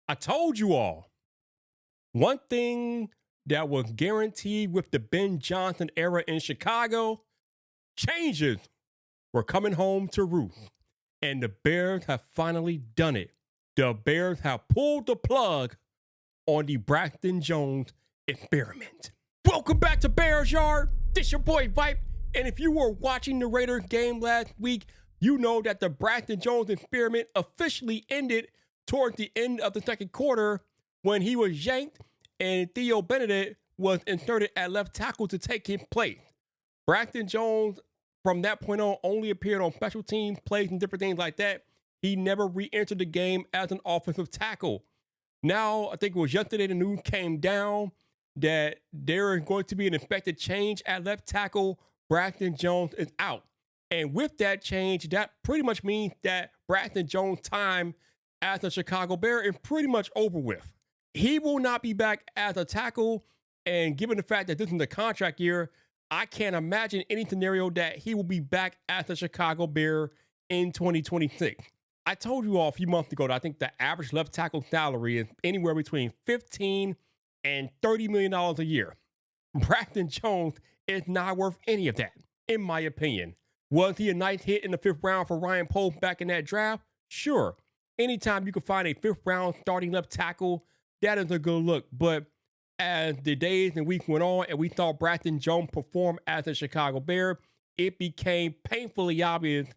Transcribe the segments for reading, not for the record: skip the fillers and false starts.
I told you all. One thing that was guaranteed with the Ben Johnson era in Chicago, changes were coming home to roost. And the Bears have finally done it. The Bears have pulled the plug on the Braxton Jones experiment. Welcome back to Bears Yard. This your boy Vipe. And if you were watching the Raiders game last week, you know that the Braxton Jones experiment officially ended towards the end of the second quarter when he was yanked and Theo Benedict was inserted at left tackle to take his place. Braxton Jones, from that point on, only appeared on special teams, plays, and different things like that. He never re-entered the game as an offensive tackle. Now, I think it was yesterday the news came down that there is going to be an expected change at left tackle. Braxton Jones is out. And with that change, that pretty much means that Braxton Jones' time as a Chicago Bear is pretty much over with. He will not be back as a tackle. And given the fact that this is a contract year, I can't imagine any scenario that he will be back as a Chicago Bear in 2026. I told you all a few months ago that I think the average left tackle salary is anywhere between $15 and $30 million a year. Braxton Jones is not worth any of that, in my opinion. Was he a nice hit in the fifth round for Ryan Poles back in that draft? Sure. Anytime you can find a fifth round starting left tackle, that is a good look. But as the days and weeks went on and we saw Braxton Jones perform as a Chicago Bear, it became painfully obvious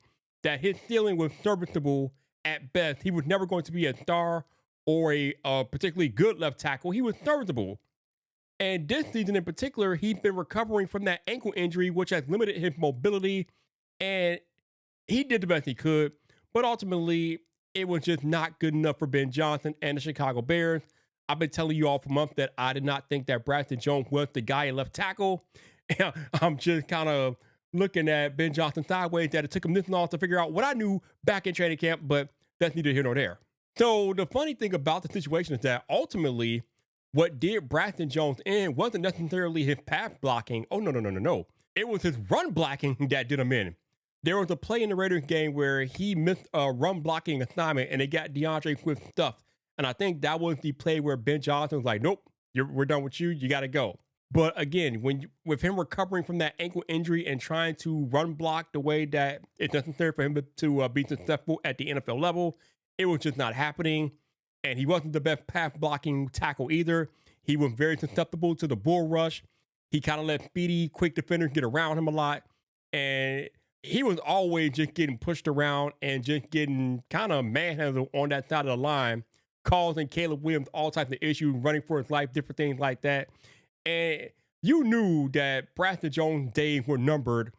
that his ceiling was serviceable at best. He was never going to be a star or a particularly good left tackle. He was serviceable. And this season in particular, he's been recovering from that ankle injury, which has limited his mobility. And he did the best he could. But ultimately, it was just not good enough for Ben Johnson and the Chicago Bears. I've been telling you all for months that I did not think that Braxton Jones was the guy at left tackle. And I'm just kind of looking at Ben Johnson sideways that it took him this long to figure out what I knew back in training camp, but that's neither here nor there. So the funny thing about the situation is that ultimately what did Braxton Jones in wasn't necessarily his pass blocking. Oh, no. It was his run blocking that did him in. There was a play in the Raiders game where he missed a run blocking assignment and they got DeAndre Swift stuffed. And I think that was the play where Ben Johnson was like, nope, we're done with you. You got to go. But again, with him recovering from that ankle injury and trying to run block the way that it's necessary for him to be successful at the NFL level, it was just not happening. And he wasn't the best pass blocking tackle either. He was very susceptible to the bull rush. He kind of let speedy, quick defenders get around him a lot. And he was always just getting pushed around and just getting kind of manhandled on that side of the line, causing Caleb Williams all types of issues, running for his life, different things like that. And you knew that Braxton Jones' days were numbered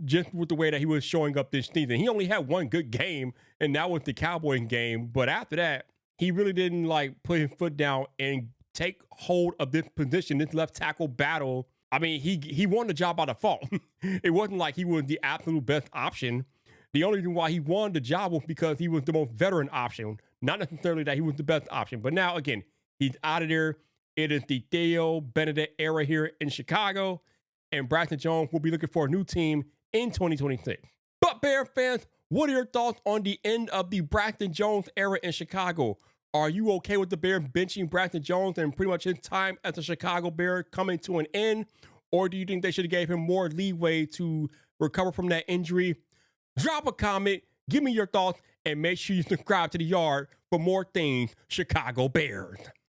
just with the way that he was showing up this season. He only had one good game, and that was the Cowboys game. But after that, he really didn't put his foot down and take hold of this position, this left tackle battle. I mean, he won the job by default. It wasn't like he was the absolute best option. The only reason why he won the job was because he was the most veteran option, not necessarily that he was the best option. But now, again, he's out of there. It is the Theo Benedict era here in Chicago, and Braxton Jones will be looking for a new team in 2026. But Bear fans, what are your thoughts on the end of the Braxton Jones era in Chicago? Are you okay with the Bears benching Braxton Jones and pretty much his time as a Chicago Bear coming to an end? Or do you think they should have gave him more leeway to recover from that injury? Drop a comment, give me your thoughts, and make sure you subscribe to the Yard for more things Chicago Bears.